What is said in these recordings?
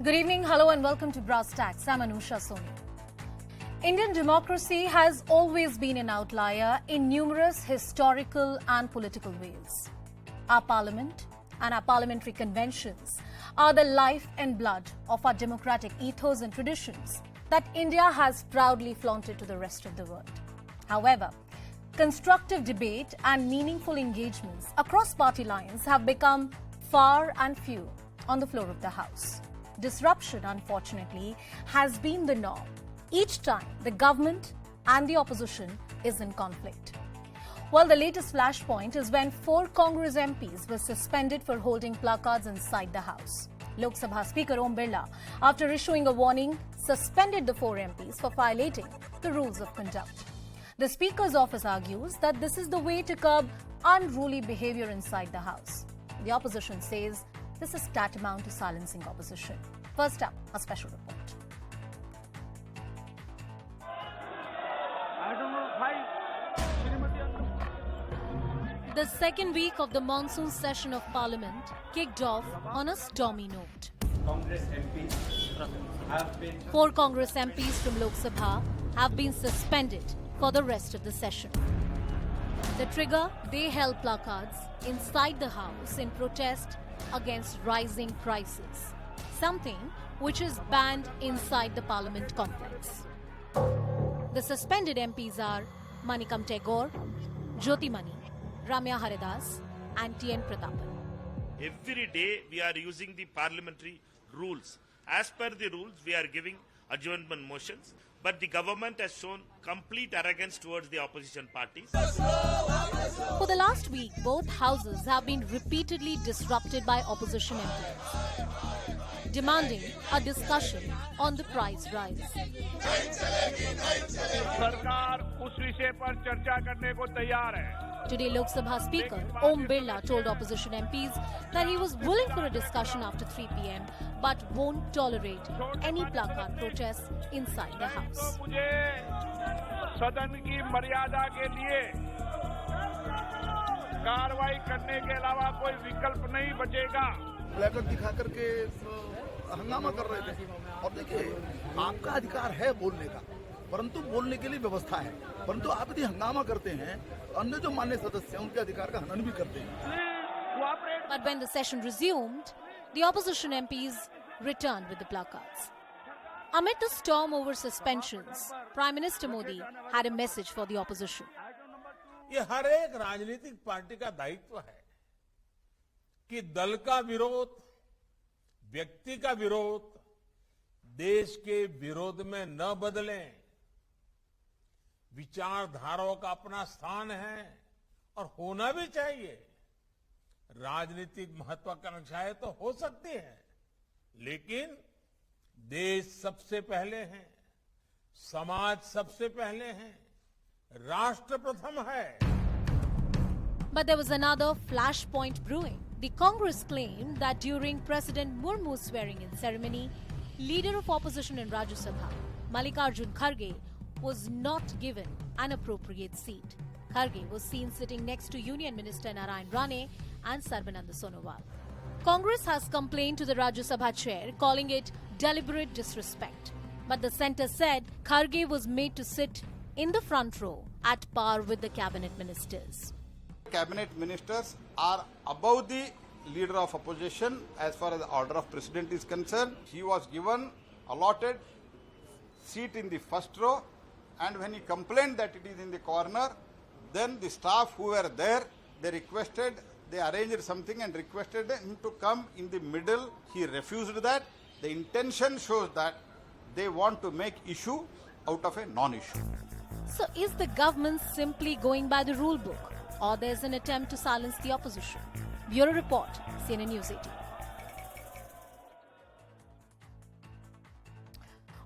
Good evening, hello and welcome to Tacks. I'm Anusha Soni. Indian democracy has always been an outlier in numerous historical and political ways. Our parliament and our parliamentary conventions are the life and blood of our democratic ethos and traditions that India has proudly flaunted to the rest of the world. However, constructive debate and meaningful engagements across party lines have become far and few on the floor of the House. Disruption, unfortunately, has been the norm each time the government and the opposition is in conflict. Well, the latest flashpoint is when 4 Congress MPs were suspended for holding placards inside the House. Lok Sabha Speaker Om Birla, after issuing a warning, suspended the 4 MPs for violating the rules of conduct. The Speaker's office argues that this is the way to curb unruly behavior inside the House. The opposition says this is tantamount to silencing opposition. First up, a special report. The second week of the monsoon session of Parliament kicked off on a stormy note. 4 Congress MPs from Lok Sabha have been suspended for the rest of the session. The trigger, they held placards inside the House in protest against rising prices, something which is banned inside the Parliament complex. The suspended MPs are Manikam Tagore, Jyoti Mani, Ramya Haridas and T.N. Pratapan. Every day we are using the parliamentary rules. As per the rules, we are giving adjournment motions, but the government has shown complete arrogance towards the opposition parties. For the last week, both houses have been repeatedly disrupted by opposition MPs, demanding a discussion on the price rise. Today, Lok Sabha Speaker Om Birla told opposition MPs that he was willing for a discussion after 3 p.m. but won't tolerate any placard protests inside the House. Placard दिखा करके हंगामा कर रहे थे और देखिए आपका अधिकार है बोलने का, परंतु बोलने के लिए व्यवस्था है, परंतु आप यदि हंगामा करते हैं अन्य जो मान्य सदस्य हैं उनके अधिकार का हनन भी करते हैं. But when the session resumed, the opposition MPs returned with the placards. Amid the storm over suspensions, Prime Minister Modi had a message for the opposition. ये हर एक राजनीतिक पार्टी का दायित्व है कि दल का विरोध, व्यक्ति का विरोध देश के विरोध में न बदलें. विचारधाराओं का अपना स्थान है और होना भी चाहिए. राजनीतिक महत्वाकांक्षाएं तो हो सकती हैं, लेकिन देश सबसे पहले है, समाज सबसे पहले है, राष्ट्र प्रथम है. But there was another flashpoint brewing. The Congress claimed that during President Murmu's swearing-in ceremony, leader of opposition in Rajya Sabha, Mallikarjun Kharge, was not given an appropriate seat. Kharge was seen sitting next to Union Minister Narayan Rane and Sarbananda Sonowal. Congress has complained to the Rajya Sabha chair, calling it deliberate disrespect. But the centre said Kharge was made to sit in the front row at par with the cabinet ministers. Cabinet ministers are above the leader of opposition as far as the order of president is concerned. He was given allotted seat in the first row, and when he complained that it is in the corner, then the staff who were there, they arranged something and requested him to come in the middle. He refused that. The intention shows that they want to make issue out of a non-issue. So is the government simply going by the rule book, or there's an attempt to silence the opposition? Bureau Report, CNN News 18.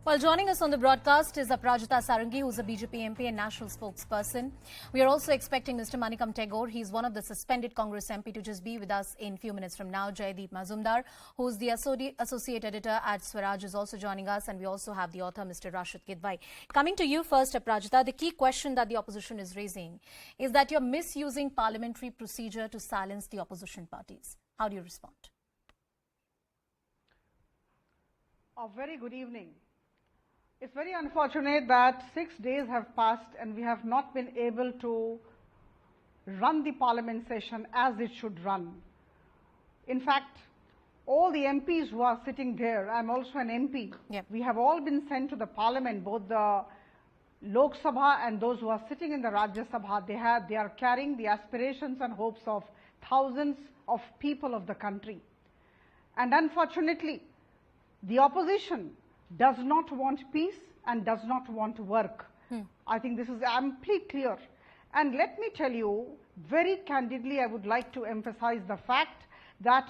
Well, joining us on the broadcast is Partha Chatterjee, who's a BJP MP and national spokesperson. We are also expecting Mr. Manikam Tagore. He's one of the suspended Congress MP to just be with us in a few minutes from now. Jaideep Mazumdar, who's the associate editor at Swaraj, is also joining us. And we also have the author, Mr. Rashid Kidwai. Coming to you first, Partha, the key question that the opposition is raising is that you're misusing parliamentary procedure to silence the opposition parties. How do you respond? A very good evening. It's very unfortunate that 6 days have passed and we have not been able to run the parliament session as it should run. In fact, all the MPs who are sitting there, I'm also an MP, we have all been sent to the parliament, both the Lok Sabha and those who are sitting in the Rajya Sabha. They are carrying the aspirations and hopes of thousands of people of the country. And unfortunately, the opposition does not want peace and does not want work. I think this is amply clear. And let me tell you, very candidly, I would like to emphasize the fact that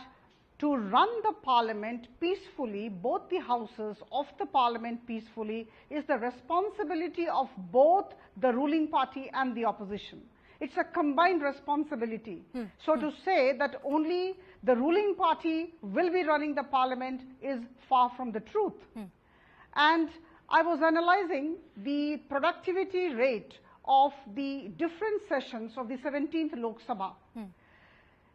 to run the parliament peacefully, both the houses of the parliament peacefully, is the responsibility of both the ruling party and the opposition. It's a combined responsibility. So to say that only the ruling party will be running the parliament is far from the truth. And I was analyzing the productivity rate of the different sessions of the 17th Lok Sabha.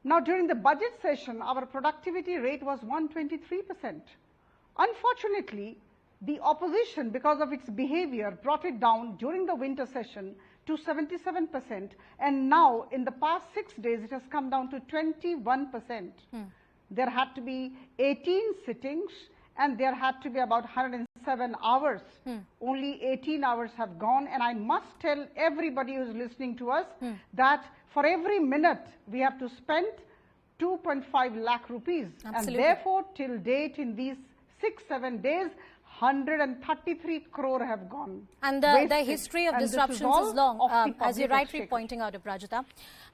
Now, during the budget session, our productivity rate was 123%. Unfortunately, the opposition, because of its behavior, brought it down during the winter session to 77%, and now in the past 6 days, it has come down to 21%. There had to be 18 sittings, and there had to be about 107 hours. Only 18 hours have gone, and I must tell everybody who is listening to us that for every minute we have to spend 2.5 lakh rupees. Absolutely. And therefore, till date, in these 6-7 days, 133 crore have gone. And the history of disruptions is long, as you're rightly pointing out, Aprajita.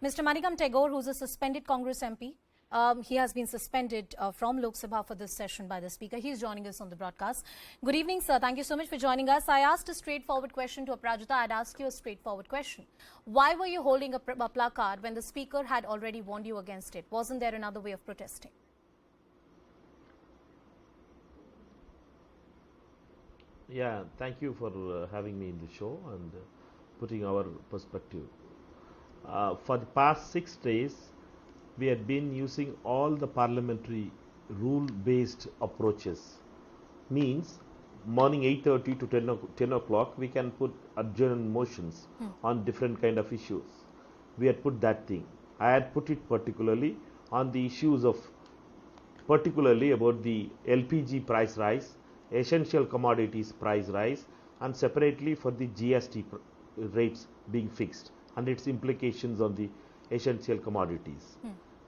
Mr. Manikam Tagore, who's a suspended Congress MP, he has been suspended from Lok Sabha for this session by the Speaker. He's joining us on the broadcast. Good evening, sir. Thank you so much for joining us. I asked a straightforward question to Aprajita. I'd ask you a straightforward question. Why were you holding a placard when the Speaker had already warned you against it? Wasn't there another way of protesting? Yeah, thank you for having me in the show and putting our perspective. For the past 6 days, we had been using all the parliamentary rule-based approaches. Means morning 8:30 to 10 o'clock, we can put adjournment motions on different kind of issues. We had put that thing. I had put it particularly on the issues of, particularly about the LPG price rise, essential commodities price rise, and separately for the GST rates being fixed and its implications on the essential commodities.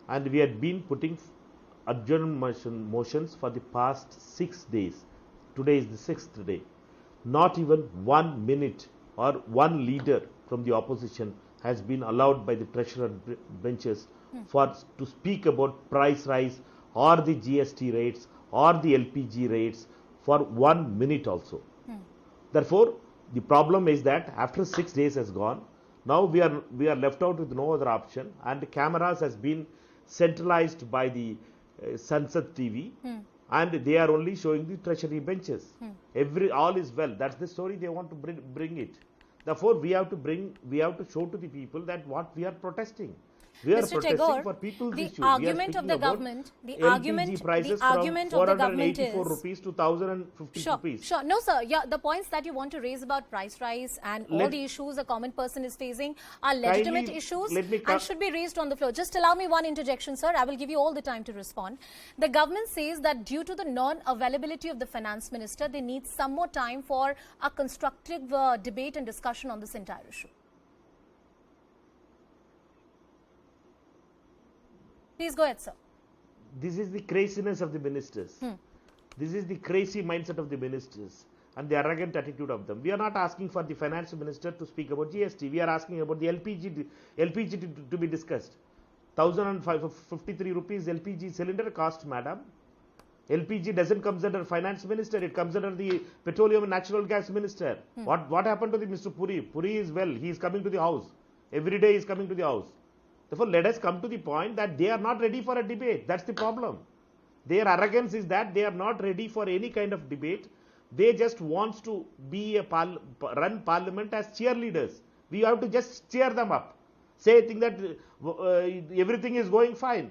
And we had been putting adjournment motions for the past 6 days. Today is the 6th day. Not even 1 minute or one leader from the opposition has been allowed by the treasurer benches to speak about price rise or the GST rates or the LPG rates for 1 minute also. Therefore, the problem is that after 6 days has gone, now we are left out with no other option, and the cameras has been centralized by the Sansad TV, and they are only showing the treasury benches. All is well. That's the story they want to bring it. Therefore, we have to show to the people that what we are protesting. We are protesting for people's issues. The argument of the government, the argument of the government is rupees to 1,050 rupees. Sure. No, sir. Yeah, the points that you want to raise about price rise and all the issues a common person is facing are legitimate issues and should be raised on the floor. Just allow me one interjection, sir. I will give you all the time to respond. The government says that due to the non-availability of the finance minister, they need some more time for a constructive debate and discussion on this entire issue. Please go ahead, sir. This is the craziness of the ministers. This is the crazy mindset of the ministers and the arrogant attitude of them. We are not asking for the finance minister to speak about GST. We are asking about the LPG to be discussed. 1,053 rupees LPG cylinder cost, madam. LPG doesn't come under finance minister. It comes under the petroleum and natural gas minister. What happened to the Mr. Puri? Puri is well. He is coming to the house. Every day he is coming to the house. Therefore, let us come to the point that they are not ready for a debate. That's the problem. Their arrogance is that they are not ready for any kind of debate. They just want to be run parliament as cheerleaders. We have to just cheer them up. Say think that everything is going fine.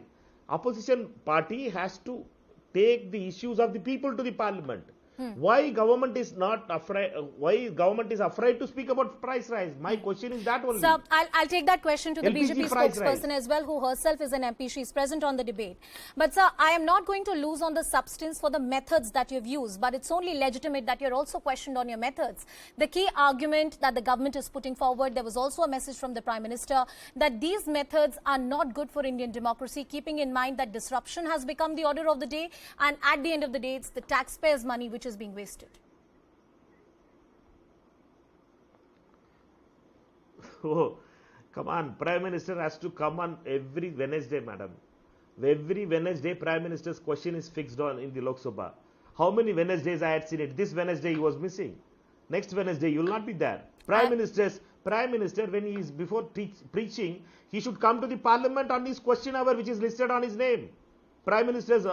Opposition party has to take the issues of the people to the parliament. Why government is not afraid? Why government is afraid to speak about price rise? My question is that only. Sir, I'll take that question to the LPG BJP price spokesperson rise. as well, who herself is an MP. She's present on the debate. But sir, I am not going to lose on the substance for the methods that you've used, but it's only legitimate that you're also questioned on your methods. The key argument that the government is putting forward, there was also a message from the Prime Minister that these methods are not good for Indian democracy, keeping in mind that disruption has become the order of the day, and at the end of the day, it's the taxpayers' money which is being wasted. Oh, come on. Prime Minister has to come on every Wednesday, madam. Every Wednesday, Prime Minister's question is fixed on in the Lok Sabha. How many Wednesdays I had seen it? This Wednesday he was missing. Next Wednesday you will not be there. Prime Minister, when he is before preaching, he should come to the Parliament on his question hour, which is listed on his name. Prime Minister's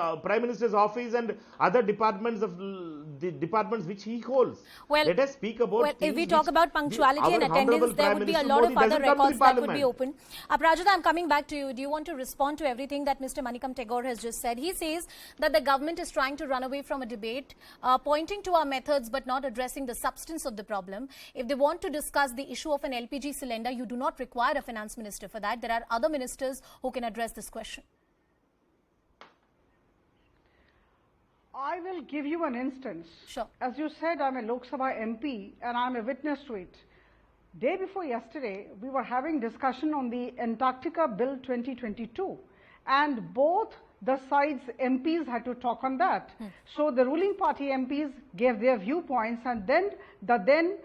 office and other departments of the departments which he holds. Well, let us speak about. Well, if we talk about punctuality and attendance, there would be a lot of other records that would be open. Aprajita, I'm coming back to you. Do you want to respond to everything that Mr. Manikam Tagore has just said? He says that the government is trying to run away from a debate, pointing to our methods but not addressing the substance of the problem. If they want to discuss the issue of an LPG cylinder, you do not require a finance minister for that. There are other ministers who can address this question. I will give you an instance. Sure. As you said, I'm a Lok Sabha MP and I'm a witness to it. Day before yesterday, we were having discussion on the Antarctica Bill 2022 and both the sides MPs had to talk on that. So the ruling party MPs gave their viewpoints and then the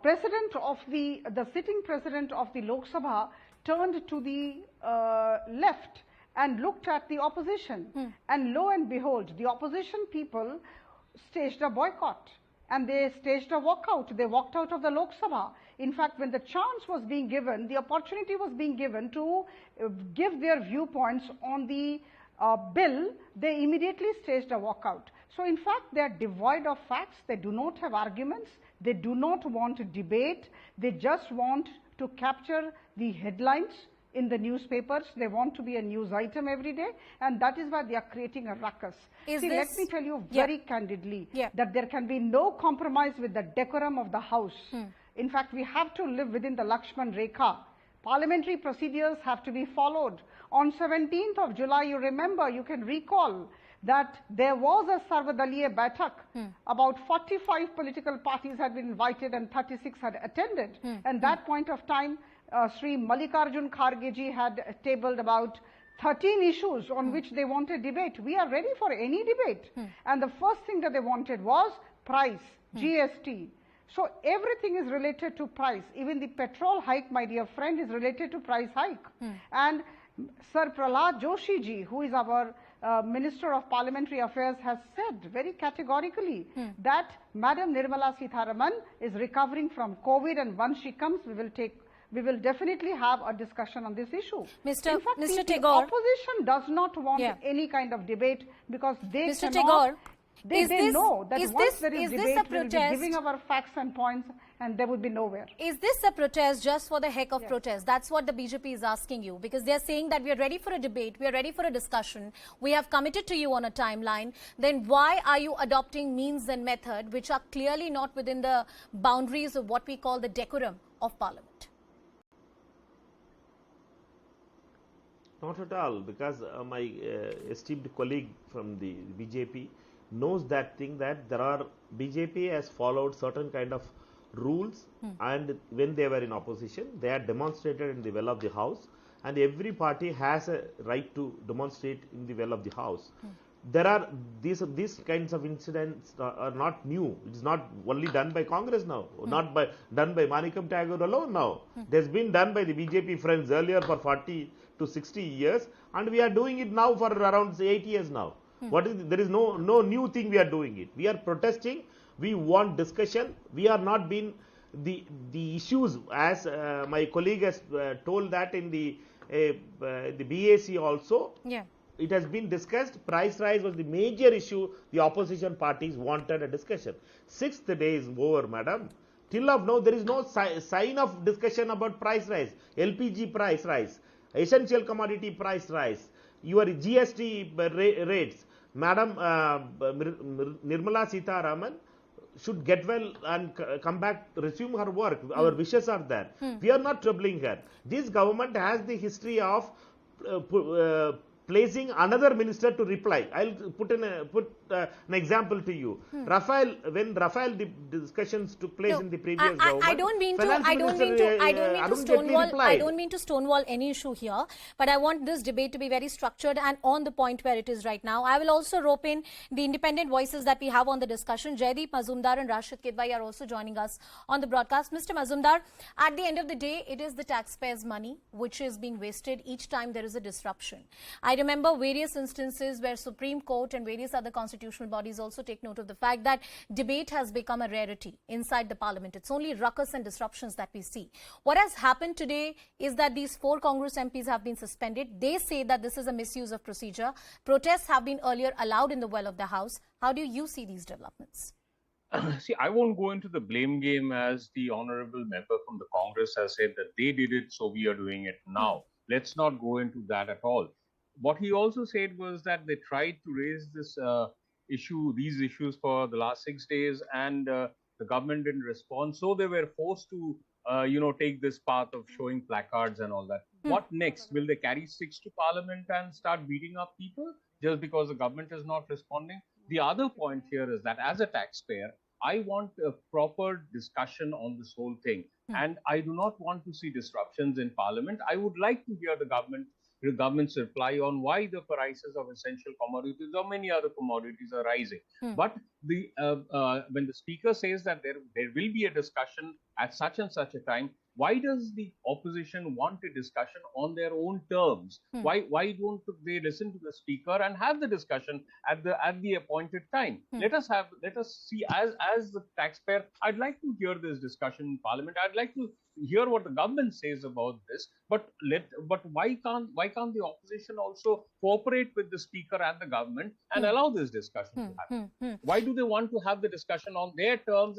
president of the sitting president of the Lok Sabha turned to the left and looked at the opposition and lo and behold, the opposition people staged a boycott and they staged a walkout. They walked out of the Lok Sabha. In fact, when the chance was being given, the opportunity was being given to give their viewpoints on the bill, they immediately staged a walkout. So in fact, they are devoid of facts. They do not have arguments. They do not want to debate. They just want to capture the headlines in the newspapers. They want to be a news item every day, and that is why they are creating a ruckus. Let me tell you very candidly that there can be no compromise with the decorum of the House. In fact, we have to live within the Lakshman Rekha. Parliamentary procedures have to be followed. On 17th of July, you remember, you can recall that there was a Sarvadaliya Baitak. About 45 political parties had been invited and 36 had attended. And that point of time, Sri Mallikarjun Kharge ji had tabled about 13 issues on which they wanted debate. We are ready for any debate. And the first thing that they wanted was price, GST. So everything is related to price. Even the petrol hike, my dear friend, is related to price hike. And Sir Prahlad Joshi ji, who is our Minister of Parliamentary Affairs, has said very categorically that Madam Nirmala Sitharaman is recovering from COVID, and once she comes, we will definitely have a discussion on this issue. In fact, the opposition does not want any kind of debate because they cannot. They know that once there is debate, we will be giving our facts and points and there would be nowhere. Is this a protest just for the heck of protest? That's what the BJP is asking you, because they are saying that we are ready for a debate, we are ready for a discussion, we have committed to you on a timeline. Then why are you adopting means and method which are clearly not within the boundaries of what we call the decorum of Parliament? Not at all, because my esteemed colleague from the BJP knows that thing, that there are BJP has followed certain kind of rules, and when they were in opposition, they had demonstrated in the well of the house, and every party has a right to demonstrate in the well of the house. There are these kinds of incidents are not new. It is not only done by Congress now, not done by Manikam Tagore alone now. It has been done by the BJP friends earlier for 40 to 60 years, and we are doing it now for around 8 years now. There is no new thing we are doing it. We are protesting. We want discussion. We are not being the issues, as my colleague has told that in the BAC also. It has been discussed. Price rise was the major issue. The opposition parties wanted a discussion. 6th day is over, madam. Till of now, there is no sign of discussion about price rise. LPG price rise, essential commodity price rise, your GST rates. Madam Nirmala Sitharaman should get well and come back, resume her work. Our wishes are there. We are not troubling her. This government has the history of placing another minister to reply. I'll put an example to you. When Rafale discussions took place in the previous government, I don't mean to stonewall any issue here, but I want this debate to be very structured and on the point where it is right now. I will also rope in the independent voices that we have on the discussion. Jaideep Mazumdar and Rashid Kidwai are also joining us on the broadcast. Mr. Mazumdar, at the end of the day, it is the taxpayers' money which is being wasted each time there is a disruption. I remember various instances where Supreme Court and various other constitutional bodies also take note of the fact that debate has become a rarity inside the parliament. It's only ruckus and disruptions that we see. What has happened today is that these 4 Congress MPs have been suspended. They say that this is a misuse of procedure. Protests have been earlier allowed in the well of the House. How do you see these developments? See, I won't go into the blame game as the honorable member from the Congress has said that they did it, so we are doing it now. Let's not go into that at all. What he also said was that they tried to raise this these issues for the last 6 days, and the government didn't respond. So they were forced to, take this path of showing placards and all that. What next? Will they carry sticks to Parliament and start beating up people just because the government is not responding? The other point here is that as a taxpayer, I want a proper discussion on this whole thing. And I do not want to see disruptions in Parliament. I would like to hear the government's reply on why the prices of essential commodities or many other commodities are rising. But when the speaker says that there will be a discussion at such and such a time, why does the opposition want a discussion on their own terms? Why don't they listen to the speaker and have the discussion at the appointed time? Let us see, as the taxpayer, I'd like to hear this discussion in Parliament. I'd like to hear what the government says about this. But why can't the opposition also cooperate with the speaker and the government and allow this discussion to happen? Why do they want to have the discussion on their terms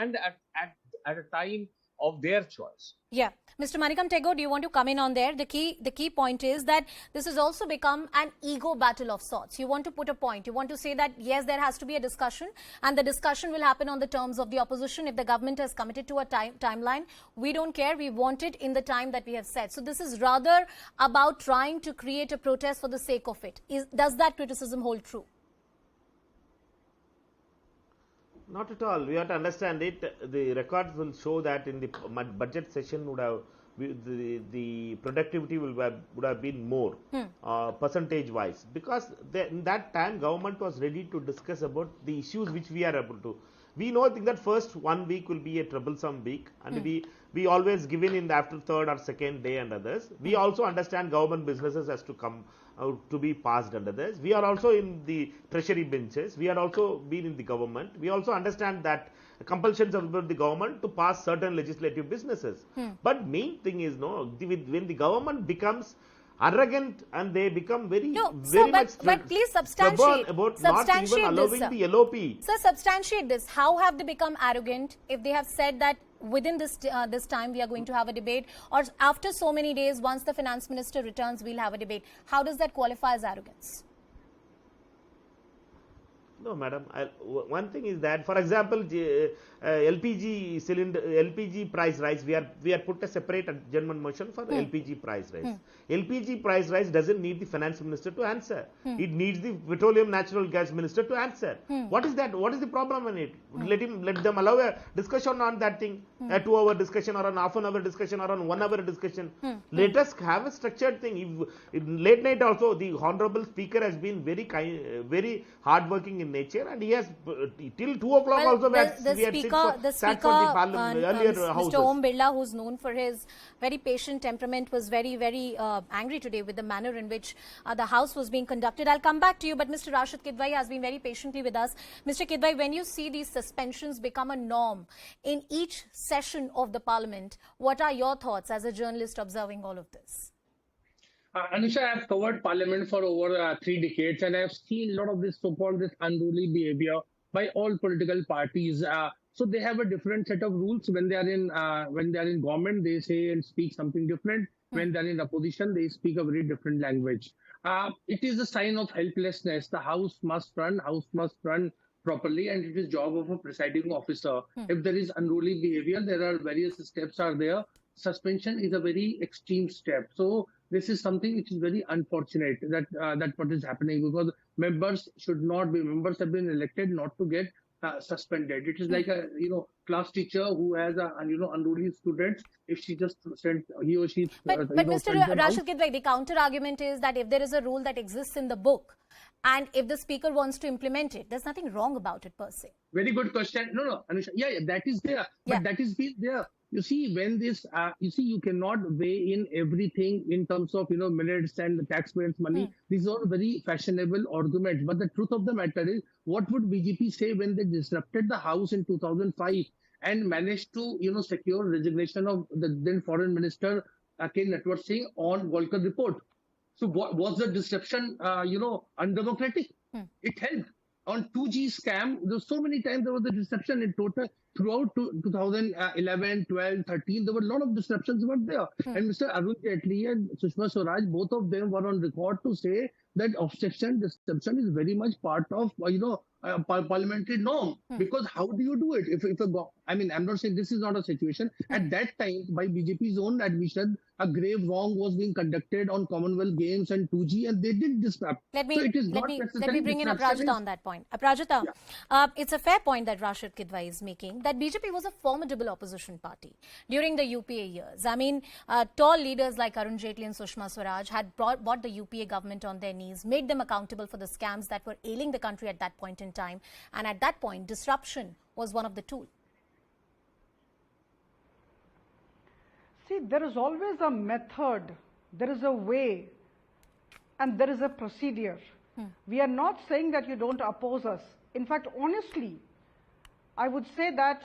and at a time of their choice? Yeah. Mr. Manikam Tego, do you want to come in on there? The key point is that this has also become an ego battle of sorts. You want to put a point. You want to say that, yes, there has to be a discussion, and the discussion will happen on the terms of the opposition. If the government has committed to a timeline, we don't care. We want it in the time that we have set. So this is rather about trying to create a protest for the sake of it. Does that criticism hold true? Not at all. We have to understand it. The records will show that in the budget session the productivity would have been more percentage wise, because in that time government was ready to discuss about the issues which we are able to. We know, I think, that first 1 week will be a troublesome week, and we always give in after 3rd or 2nd day and others. We also understand government businesses has to come out to be passed under this. We are also in the treasury benches. We are also been in the government. We also understand that compulsions about the government to pass certain legislative businesses. But main thing is, when the government becomes arrogant and they become very much but please substantiate about not even allowing the LOP. Sir, substantiate this. How have they become arrogant if they have said that within this time we are going to have a debate, or after so many days, once the finance minister returns, we'll have a debate? How does that qualify as arrogance? No, madam. One thing is that, for example, LPG price rise. We are put a separate adjournment motion for LPG price rise. LPG price rise doesn't need the finance minister to answer. It needs the petroleum natural gas minister to answer. What is that? What is the problem in it? Let them allow a discussion on that thing, a 2-hour discussion or an half-an-hour discussion or an 1-hour discussion. Let us have a structured thing. In late night also, the honorable speaker has been very hardworking in nature, and he has till 2 o'clock also. The speaker, Mr. Om Birla, who's known for his very patient temperament, was very angry today with the manner in which the House was being conducted. I'll come back to you, but Mr. Rashid Kidwai has been very patiently with us. Mr. Kidwai, when you see these suspensions become a norm in each session of the Parliament, what are your thoughts as a journalist observing all of this? Anusha, I have covered Parliament for over 3 decades, and I have seen a lot of this so-called unruly behavior by all political parties. So they have a different set of rules. When they are in government, they say and speak something different. When they are in opposition, they speak a very different language. It is a sign of helplessness. The house must run properly, and it is job of a presiding officer. If there is unruly behavior, there are various steps are there. Suspension is a very extreme step. So this is something which is very unfortunate that what is happening, because members have been elected not to get suspended. It is like a class teacher who has a unruly students. If she just sent he or she but Mr. Rashid Kidwai, the counter argument is that if there is a rule that exists in the book and if the speaker wants to implement it, there's nothing wrong about it per se. Very good question. No, Anusha. Yeah, that is there. But that is been there. You see, when this, you cannot weigh in everything in terms of, minutes and the taxpayers' money. These are very fashionable arguments. But the truth of the matter is, what would BJP say when they disrupted the House in 2005 and managed to, secure resignation of the then Foreign Minister, K. Natwar Singh on Volcker report? So was the disruption, undemocratic? It helped. On 2G scam, there were so many times there was a disruption in total throughout 2011, 12, 13. There were a lot of disruptions were there. And Mr. Arun Jaitley and Sushma Swaraj, both of them were on record to say that disruption is very much part of, parliamentary norm. Because how do you do it? I'm not saying this is not a situation. At that time, by BJP's own admission, a grave wrong was being conducted on Commonwealth Games and 2G, and they did disrupt. Let me bring in Aprajita on that point. Aprajita, it's a fair point that Rashid Kidwai is making, that BJP was a formidable opposition party during the UPA years. Tall leaders like Arun Jaitley and Sushma Swaraj had brought the UPA government on their knees, made them accountable for the scams that were ailing the country at that point in time. And at that point, disruption was one of the tools. See, there is always a method, there is a way, and there is a procedure. We are not saying that you don't oppose us. In fact, honestly, I would say that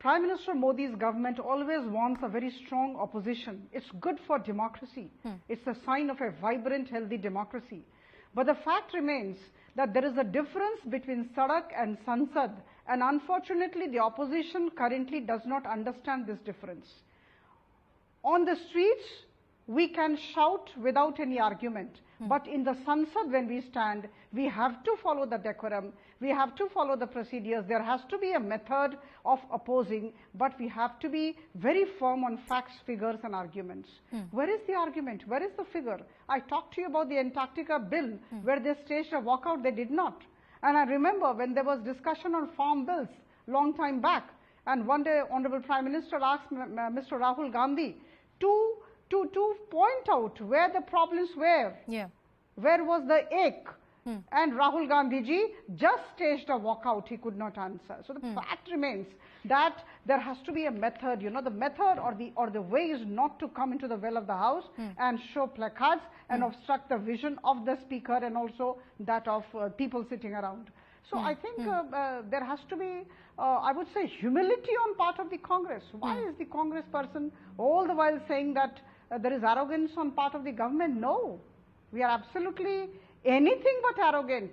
Prime Minister Modi's government always wants a very strong opposition. It's good for democracy. It's a sign of a vibrant, healthy democracy. But the fact remains that there is a difference between Sadak and Sansad, and unfortunately the opposition currently does not understand this difference. On the streets, we can shout without any argument. But in the Sansad, when we stand, we have to follow the decorum, we have to follow the procedures. There has to be a method of opposing, but we have to be very firm on facts, figures and arguments. Where is the argument? Where is the figure? I talked to you about the Antarctica bill, where they staged a walkout. They did not. And I remember when there was discussion on farm bills long time back, and one day Honorable Prime Minister asked Mr. Rahul Gandhi to point out where the problems were. Where was the ache? And Rahul Gandhi ji just staged a walkout. He could not answer. So the fact remains that there has to be a method. The method or the way is not to come into the well of the house and show placards and obstruct the vision of the speaker and also that of people sitting around. So I think there has to be, I would say, humility on part of the Congress. Why is the Congress person all the while saying that there is arrogance on part of the government? No, we are absolutely anything but arrogant.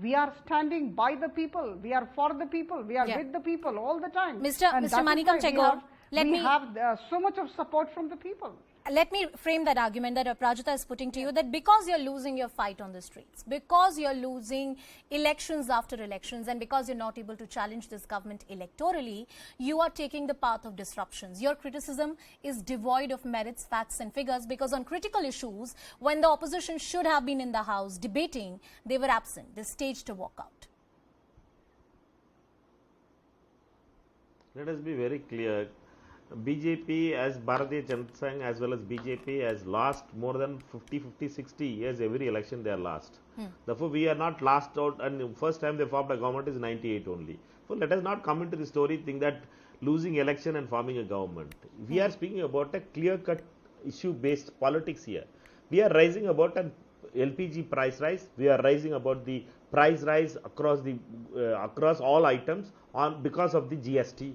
We are standing by the people. We are for the people. We are with the people all the time. Mr. Manikam Chegor, we have so much of support from the people. Let me frame that argument that Aprajita is putting to you, that because you're losing your fight on the streets, because you're losing elections after elections, and because you're not able to challenge this government electorally, you are taking the path of disruptions. Your criticism is devoid of merits, facts and figures, because on critical issues, when the opposition should have been in the House debating, they were absent. They staged a walkout. Let us be very clear. BJP as Bharatiya Janata Sangh as well as BJP has lost more than 50, 60 years every election they are lost. Therefore, we are not last out, and the first time they formed a government is 98 only. So let us not come into the story think that losing election and forming a government. We are speaking about a clear-cut issue-based politics here. We are rising about an LPG price rise. We are rising about the price rise across all items because of the GST.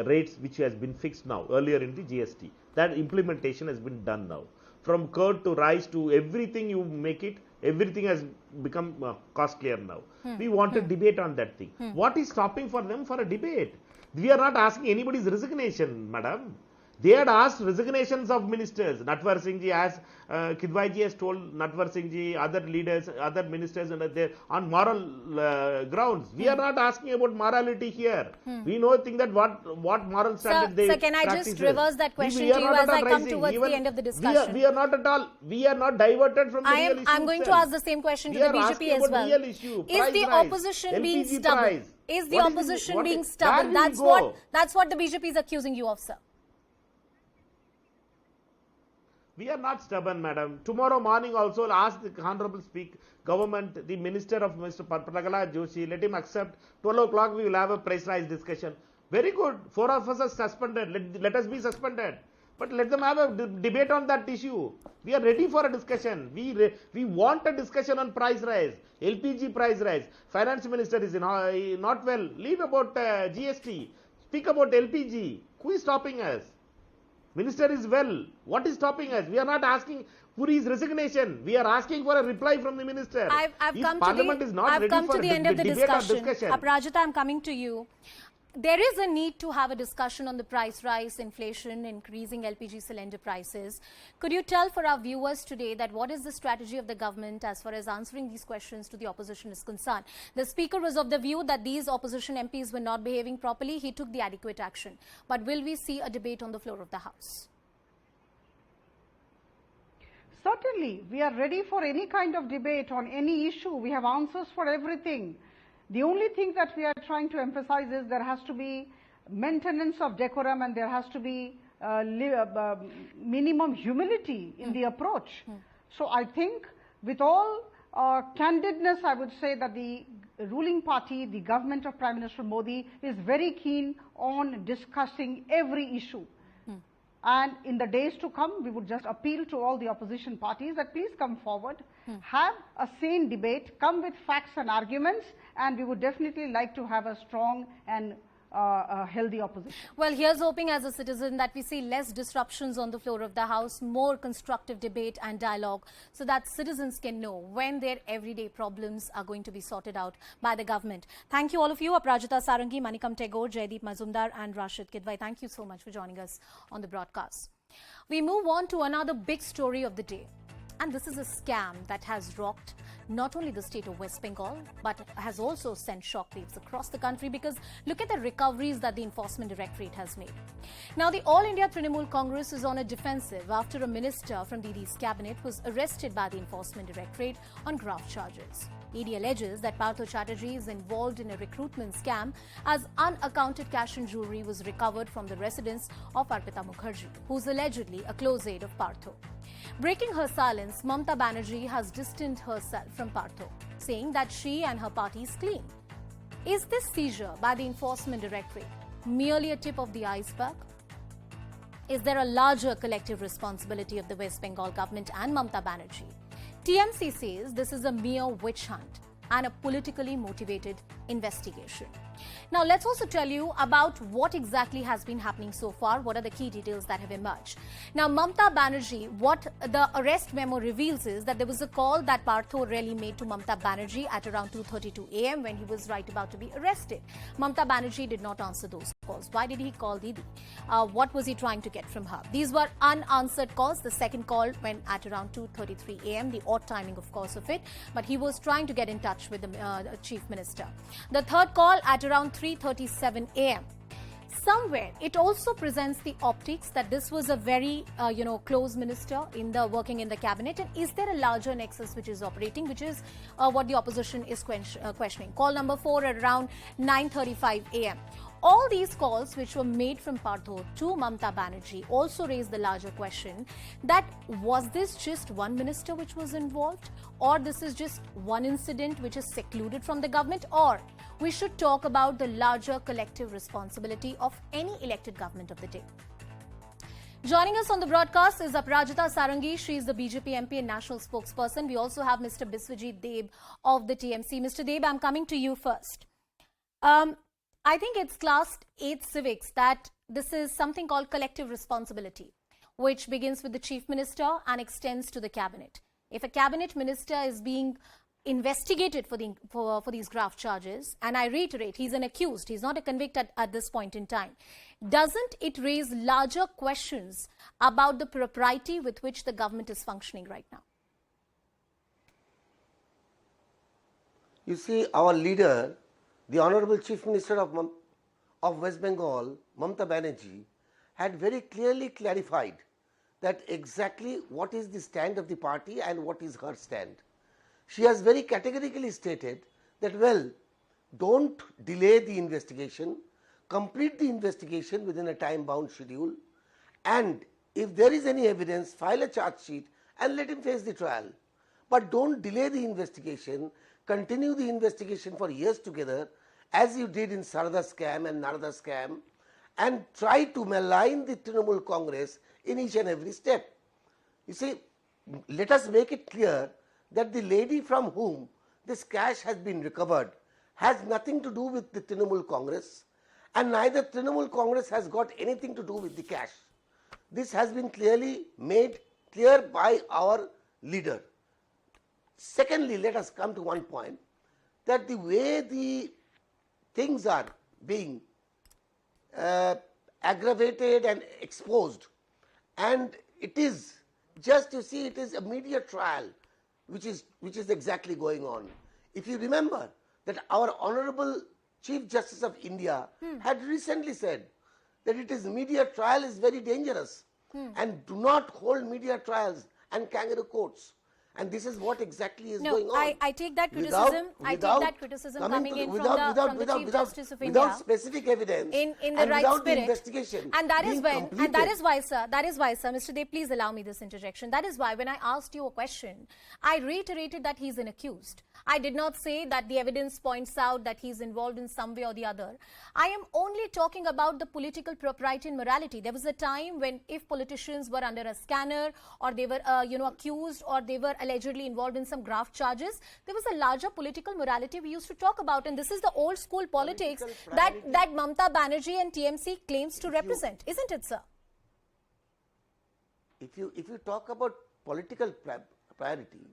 Rates which has been fixed now, earlier in the GST. That implementation has been done now. From curd to rice to everything you make it, everything has become costlier now. We want a debate on that thing. What is stopping for them for a debate? We are not asking anybody's resignation, madam. They had asked resignations of ministers. Natwar Singh ji, as Kidwai ji has told Natwar Singh ji, other leaders, other ministers, and on moral grounds. We are not asking about morality here. We know that what moral standard they can I practices. just reverse that question to you as I come towards the end of the discussion? We are not at all. We are not diverted from the real issue. I'm going to ask the same question to the BJP as well. Real issue, is the opposition being stubborn? Is the opposition being stubborn? That's what the BJP is accusing you of, sir. We are not stubborn, madam. Tomorrow morning also I'll ask the Honorable Government, the Minister of Mr. Partha Chatterjee, let him accept. 12 o'clock we will have a price rise discussion. Very good. 4 of us are suspended. Let us be suspended. But let them have a debate on that issue. We are ready for a discussion. We want a discussion on price rise, LPG price rise. Finance Minister is not well. Leave about GST. Speak about LPG. Who is stopping us? Minister is well. What is stopping us? We are not asking Puri's resignation. We are asking for a reply from the minister. I've come to the end of the discussion. Aparajita, I'm coming to you. There is a need to have a discussion on the price rise, inflation, increasing LPG cylinder prices. Could you tell for our viewers today that what is the strategy of the government as far as answering these questions to the opposition is concerned? The speaker was of the view that these opposition MPs were not behaving properly. He took the adequate action. But will we see a debate on the floor of the House? Certainly, we are ready for any kind of debate on any issue. We have answers for everything. The only thing that we are trying to emphasize is there has to be maintenance of decorum and there has to be minimum humility in the approach. So I think with all candidness, I would say that the ruling party, the government of Prime Minister Modi, is very keen on discussing every issue. And in the days to come, we would just appeal to all the opposition parties that please come forward, have a sane debate, come with facts and arguments, and we would definitely like to have a strong and healthy opposition. Well, here's hoping as a citizen that we see less disruptions on the floor of the House, more constructive debate and dialogue so that citizens can know when their everyday problems are going to be sorted out by the government. Thank you all of you, Aparajita Sarangi, Manikam Tagore, Jaideep Mazumdar and Rashid Kidwai. Thank you so much for joining us on the broadcast. We move on to another big story of the day. And this is a scam that has rocked not only the state of West Bengal, but has also sent shockwaves across the country because look at the recoveries that the Enforcement Directorate has made. Now, the All India Trinamool Congress is on a defensive after a minister from Didi's cabinet was arrested by the Enforcement Directorate on graft charges. ED alleges that Partha Chatterjee is involved in a recruitment scam as unaccounted cash and jewellery was recovered from the residence of Arpita Mukherjee, who is allegedly a close aide of Partha. Breaking her silence, Mamta Banerjee has distanced herself from Partha, saying that she and her party is clean. Is this seizure by the Enforcement Directorate merely a tip of the iceberg? Is there a larger collective responsibility of the West Bengal government and Mamta Banerjee? TMC says this is a mere witch hunt and a politically motivated investigation. Now, let's also tell you about what exactly has been happening so far. What are the key details that have emerged? Now, Mamta Banerjee, what the arrest memo reveals is that there was a call that Partha really made to Mamta Banerjee at around 2:32 a.m. when he was right about to be arrested. Mamta Banerjee did not answer those calls. Why did he call Didi? What was he trying to get from her? These were unanswered calls. The second call went at around 2:33 a.m., the odd timing, of course, of it. But he was trying to get in touch with the Chief Minister. The third call at around 3:37 a.m. Somewhere, it also presents the optics that this was a very, close minister working in the cabinet. And is there a larger nexus which is operating, which is what the opposition is questioning? Call number 4 at around 9:35 a.m. All these calls which were made from Partha to Mamta Banerjee also raise the larger question that was this just one minister which was involved, or this is just one incident which is secluded from the government, or we should talk about the larger collective responsibility of any elected government of the day. Joining us on the broadcast is Aparajita Sarangi. She is the BJP MP and national spokesperson. We also have Mr. Biswajit Deb of the TMC. Mr. Deb, I'm coming to you first. I think it's class 8 civics that this is something called collective responsibility, which begins with the Chief Minister and extends to the cabinet. If a cabinet minister is being investigated for these graft charges, and I reiterate, he's an accused, he's not a convicted at this point in time, doesn't it raise larger questions about the propriety with which the government is functioning right now? You see, our leader, the Honorable Chief Minister of West Bengal, Mamata Banerjee, had very clearly clarified that exactly what is the stand of the party and what is her stand. She has very categorically stated that, well, don't delay the investigation, complete the investigation within a time-bound schedule, and if there is any evidence, file a charge sheet and let him face the trial. But don't delay the investigation, continue the investigation for years together, as you did in Sarada scam and Narada scam, and try to malign the Trinamool Congress in each and every step. You see, let us make it clear that the lady from whom this cash has been recovered has nothing to do with the Trinamool Congress, and neither Trinamool Congress has got anything to do with the cash. This has been clearly made clear by our leader. Secondly, let us come to one point, that the way the things are being aggravated and exposed, and it is just, you see, it is a media trial which is exactly going on. If you remember that our Honorable Chief Justice of India had recently said that it is media trial is very dangerous and do not hold media trials and kangaroo courts. And this is what exactly is going on. I take that criticism. I take that criticism coming in from the Chief Justice of India, without specific evidence, in the and right without spirit. the investigation. And that is when, completed. and that is why, sir, Mr. Dev, please allow me this interjection. That is why when I asked you a question, I reiterated that he's an accused. I did not say that the evidence points out that he's involved in some way or the other. I am only talking about the political propriety and morality. There was a time when if politicians were under a scanner, or they were accused, or they were allegedly involved in some graft charges, there was a larger political morality we used to talk about, and this is the old school politics that Mamata Banerjee and TMC claims to represent, isn't it, sir? If you talk about political propriety,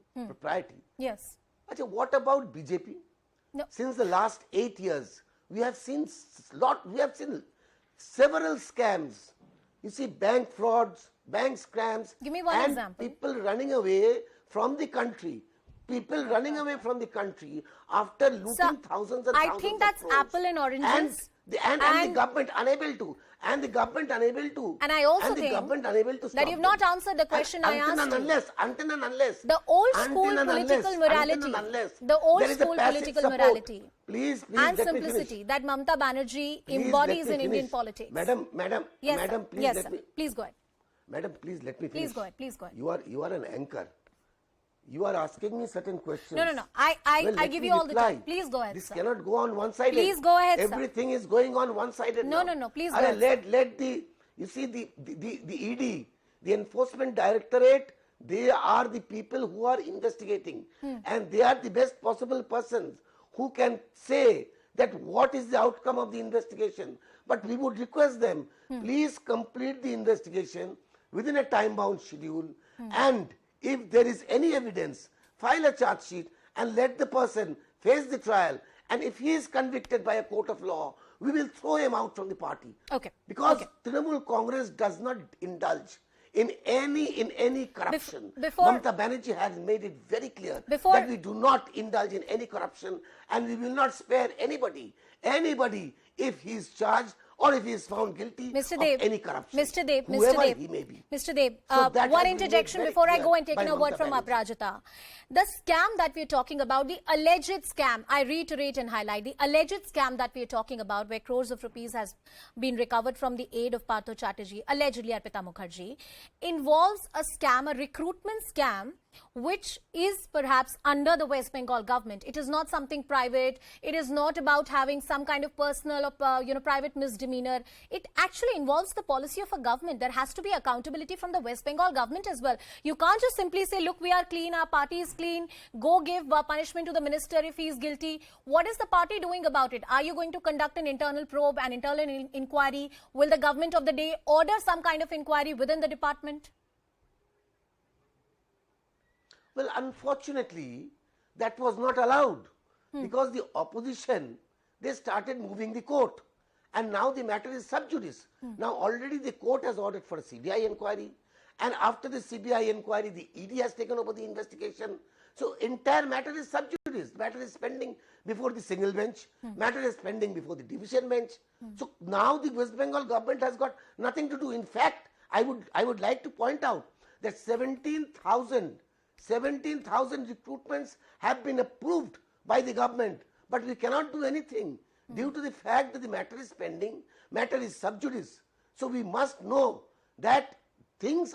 yes. What about BJP? No. Since the last 8 years, we have seen several scams. You see, bank frauds, bank scams, Give me one and example. people running away from the country. People running away from the country after looting thousands and thousands I think that's of crores. apple and oranges. And the government unable to. And the government unable to. And I also think that you've not answered the question I asked you. Until and unless. The old school political morality. The old school political morality. Please, and simplicity that Mamata Banerjee embodies in Indian politics. Madam, yes, madam, sir. please Yes, let sir. me. Please go ahead. Madam, please let me finish. Please go ahead. You are an anchor. You are asking me certain questions. No. I give you all the time. Please go ahead, This sir. cannot go on one-sided. Please go ahead, sir. Everything is going on one-sided No. Please go ahead. Let the ED, the Enforcement Directorate, they are the people who are investigating, and they are the best possible persons who can say that what is the outcome of the investigation. But we would request them, please complete the investigation within a time-bound schedule, and if there is any evidence, file a charge sheet and let the person face the trial. And if he is convicted by a court of law, we will throw him out from the party. Okay. Because Trinamool Congress does not indulge in any corruption. Mamata Banerjee has made it very clear that we do not indulge in any corruption, and we will not spare anybody if he is charged or if he is found guilty of any corruption. Whoever he may be. Mr. Dev, So that one has been interjection made before I very go and take clear a word by from Mamata Aprajita. The scam that we are talking about, the alleged scam, I reiterate and highlight, the alleged scam that we are talking about, where crores of rupees has been recovered from the aid of Partha Chatterjee, allegedly Arpita Mukherjee, involves a scam, a recruitment scam, which is perhaps under the West Bengal government. It is not something private. It is not about having some kind of personal or private misdemeanor. It actually involves the policy of a government. There has to be accountability from the West Bengal government as well. You can't just simply say, look, we are clean, our party is clean, go give punishment to the minister if he is guilty. What is the party doing about it? Are you going to conduct an internal probe, an internal inquiry? Will the government of the day order some kind of inquiry within the department? Well, unfortunately, that was not allowed because the opposition, they started moving the court, and now the matter is sub judice. Now already the court has ordered for a CBI inquiry, and after the CBI inquiry the ED has taken over the investigation. So entire matter is sub judice. Matter is pending before the single bench. Matter is pending before the division bench. So now the West Bengal government has got nothing to do. In fact, I would like to point out that 17,000 recruitments have been approved by the government, but we cannot do anything due to the fact that the matter is pending, matter is sub judice. So we must know that things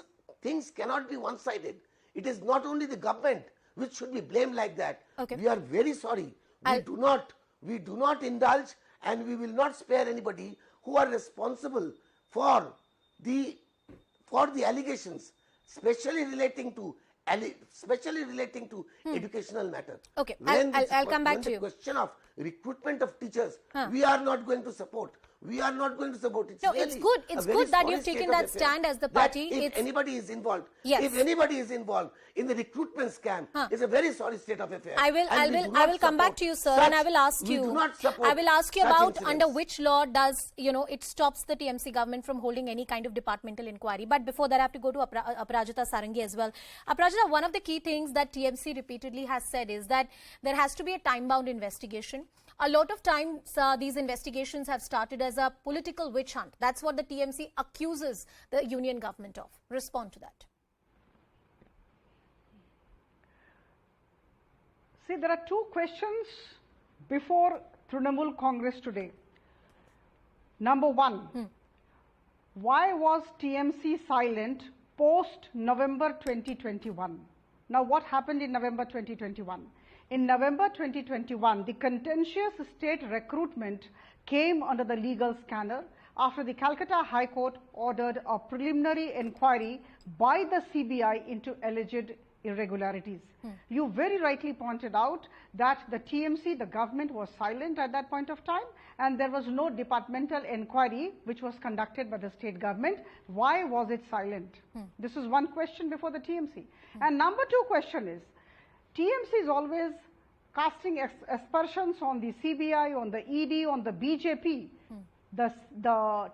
cannot be one-sided. It is not only the government which should be blamed like that. Okay. We are very sorry. We do not indulge, and we will not spare anybody who are responsible for the allegations, especially relating to educational matter. Okay, When I'll come back to the you. question of recruitment of teachers, we are not going to support. We are not going to support it. No, it's good. It's good that you've taken that stand as the party. If anybody is involved, Yes. if anybody is involved in the recruitment scam, it's a very sorry state of affairs. I will come back to you, sir, and I will ask you. We do not support I will ask you such about incidents. under which law does it stops the TMC government from holding any kind of departmental inquiry. But before that, I have to go to Aparajita Sarangi as well. Aparajita, one of the key things that TMC repeatedly has said is that there has to be a time-bound investigation. A lot of times, these investigations have started as a political witch hunt. That's what the TMC accuses the union government of. Respond to that. See, there are two questions before Trinamool Congress today. Number one, why was TMC silent post November 2021? Now, what happened in November 2021? In November 2021, the contentious state recruitment came under the legal scanner after the Calcutta High Court ordered a preliminary inquiry by the CBI into alleged irregularities. You very rightly pointed out that the TMC, the government, was silent at that point of time, and there was no departmental inquiry which was conducted by the state government. Why was it silent? This is one question before the TMC. And number two question is, TMC is always casting aspersions on the CBI, on the ED, on the BJP. The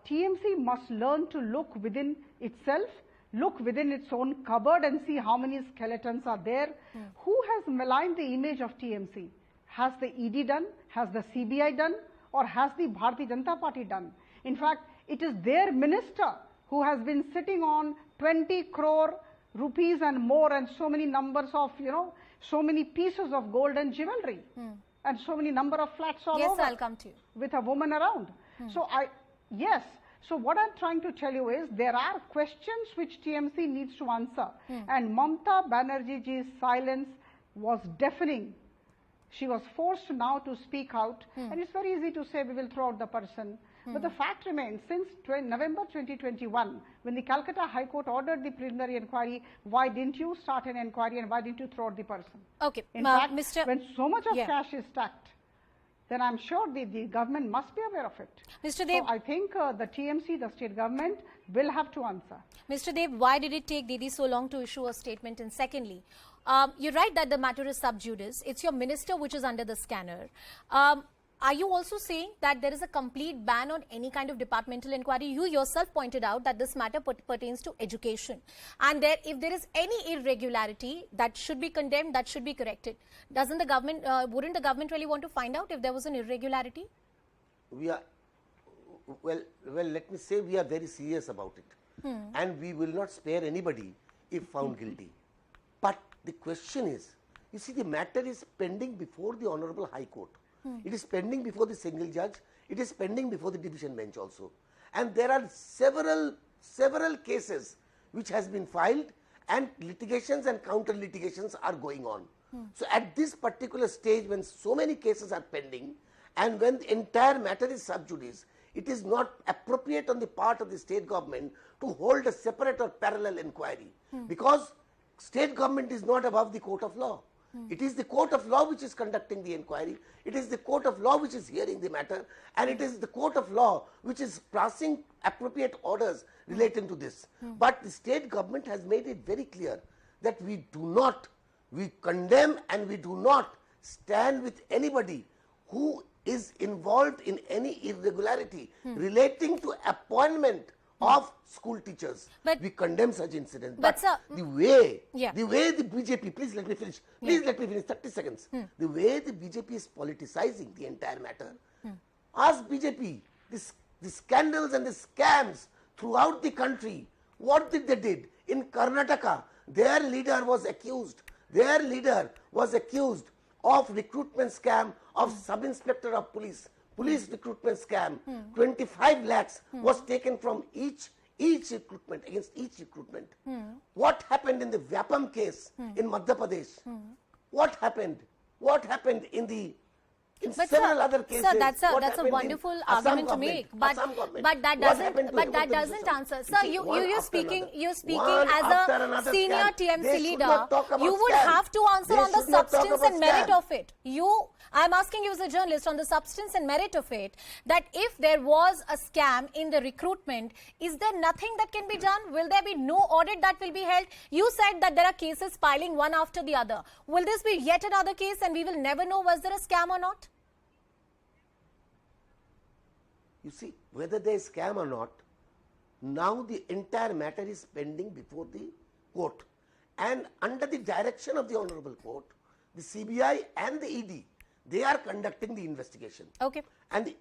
TMC must learn to look within itself, look within its own cupboard and see how many skeletons are there. Who has maligned the image of TMC? Has the ED done? Has the CBI done? Or has the Bharatiya Janata Party done? In fact, it is their minister who has been sitting on 20 crore rupees and more, and so many numbers of, so many pieces of gold and jewelry, and so many number of flats all over. Yes, I'll come to you. With a woman around. So what I'm trying to tell you is there are questions which TMC needs to answer, and Mamata Banerjee's silence was deafening. She was forced now to speak out, and it's very easy to say we will throw out the person. But the fact remains, since November 2021, when the Calcutta High Court ordered the preliminary inquiry, why didn't you start an inquiry and why didn't you throw out the person? Okay. In fact, when so much of cash is stacked, then I'm sure the government must be aware of it. Mr. Dev, so I think the TMC, the state government, will have to answer. Mr. Dev, why did it take Didi so long to issue a statement? And secondly, you're right that the matter is sub judice. It's your minister which is under the scanner. Are you also saying that there is a complete ban on any kind of departmental inquiry? You yourself pointed out that this matter pertains to education, and if there is any irregularity that should be condemned, that should be corrected. Doesn't the government, wouldn't the government really want to find out if there was an irregularity? We are, well, let me say we are very serious about it, and we will not spare anybody if found guilty. But the question is, you see, the matter is pending before the Honorable High Court. It is pending before the single judge. It is pending before the division bench also. And there are several cases which has been filed, and litigations and counter litigations are going on. So at this particular stage, when so many cases are pending and when the entire matter is sub judice, it is not appropriate on the part of the state government to hold a separate or parallel inquiry, because state government is not above the court of law. It is the court of law which is conducting the inquiry. It is the court of law which is hearing the matter, and it is the court of law which is passing appropriate orders relating to this. But the state government has made it very clear that we condemn and we do not stand with anybody who is involved in any irregularity relating to appointment of school teachers. But- we condemn such incidents. but sir- the way Yeah. the BJP, please let me finish. Please let me finish 30 seconds. The way the BJP is politicizing the entire matter. Ask BJP, the scandals and the scams throughout the country, what did they did? In Karnataka, their leader was accused of recruitment scam of sub-inspector of police recruitment scam. 25 lakhs was taken from each recruitment, against each recruitment. What happened in the Vyapam case in Madhya Pradesh? What happened in But several sir, other cases? Sir, that's What a happened in wonderful Assam argument to government? make, but Assam government? that What happened doesn't to answer. You Sir, see, you're after speaking one as after a another senior scam. TMC They should leader. not talk about You would scam. have to answer They on the should not talk substance about and merit scam. of it. I'm asking you as a journalist on the substance and merit of it, that if there was a scam in the recruitment, is there nothing that can be done? Will there be no audit that will be held? You said that there are cases piling one after the other. Will this be yet another case and we will never know was there a scam or not? You see, whether there is scam or not, now the entire matter is pending before the court. And under the direction of the Honorable Court, the CBI and the ED, they are conducting the investigation. Okay. And the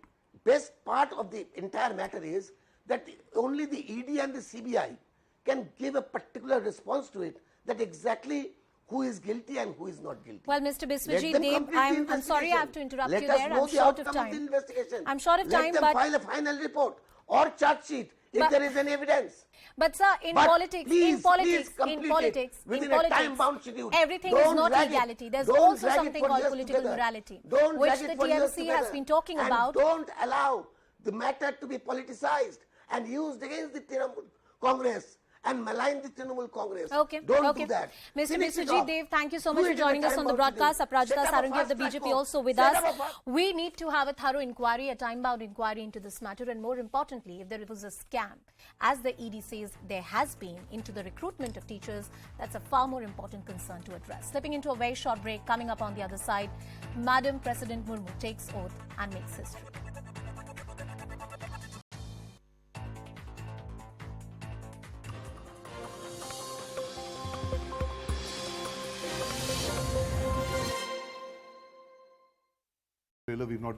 best part of the entire matter is that only the ED and the CBI can give a particular response to it, that exactly who is guilty and who is not guilty. Well, Mr. Let Biswajit them Dev, complete the I'm sorry I have to investigation. interrupt Let you us there. know I'm the short of outcome of the time. investigation. I'm short of time, Let them but- file a final report or charge sheet if But- there is any evidence. But sir, in But politics, please complete it within a time-bound schedule. everything is Don't not drag it. legality. There's Don't also drag it something for called years political together. morality, Don't which drag the it for years TMC has together. been talking And about. don't allow the matter to be politicized and used against the Trinamool Congress and malign the Trinamool Congress. Okay, Don't okay. do that. Mr. Finish it Biswajit off. Dev, thank you so Do much it for in a joining us on the time-bound broadcast. schedule. Aprajita Set up a Sarangi of the fast-track BJP court. also with Set us. up a We need to have a thorough inquiry, a time-bound inquiry into this matter, and more importantly, if there was a scam, as the ED says there has been, into the recruitment of teachers, that's a far more important concern to address. Slipping into a very short break, coming up on the other side, Madam President Murmu takes oath and makes history. We've not